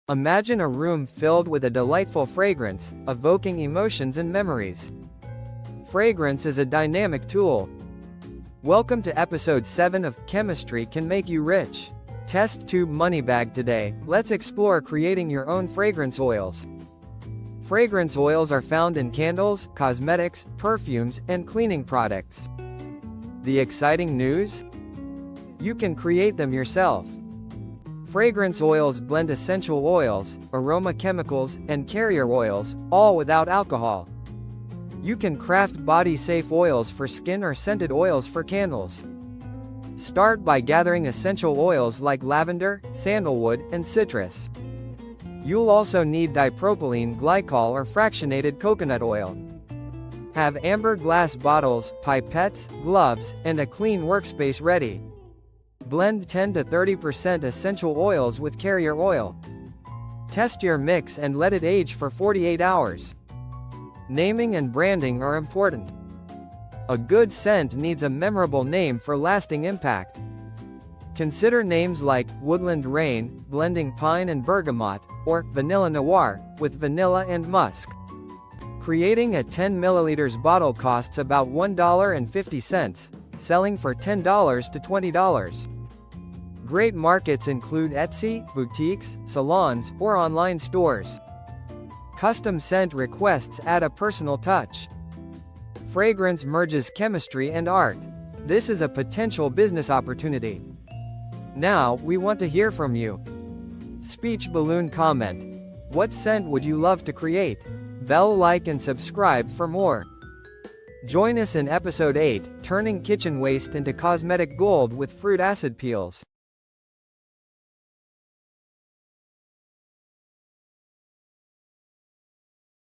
Imagine a room filled with a delightful fragrance, evoking emotions and memories. Fragrance is a dynamic tool. Welcome to episode 7 of Chemistry Can Make You Rich. Test tube money bag today. Let's explore creating your own fragrance oils. Fragrance oils are found in candles, cosmetics, perfumes, and cleaning products. The exciting news? You can create them yourself. Fragrance oils blend essential oils, aroma chemicals, and carrier oils, all without alcohol. You can craft body-safe oils for skin or scented oils for candles. Start by gathering essential oils like lavender, sandalwood, and citrus. You'll also need dipropylene glycol or fractionated coconut oil. Have amber glass bottles, pipettes, gloves, and a clean workspace ready. Blend 10 to 30% essential oils with carrier oil. Test your mix and let it age for 48 hours. Naming and branding are important. A good scent needs a memorable name for lasting impact. Consider names like Woodland Rain, blending pine and bergamot, or Vanilla Noir, with vanilla and musk. Creating a 10 ml bottle costs about $1.50, selling for $10 to $20. Great markets include Etsy, boutiques, salons, or online stores. Custom scent requests add a personal touch. Fragrance merges chemistry and art. This is a potential business opportunity. Now, we want to hear from you. Speech balloon comment. What scent would you love to create? Bell like and subscribe for more. Join us in episode 8, turning kitchen waste into cosmetic gold with fruit acid peels.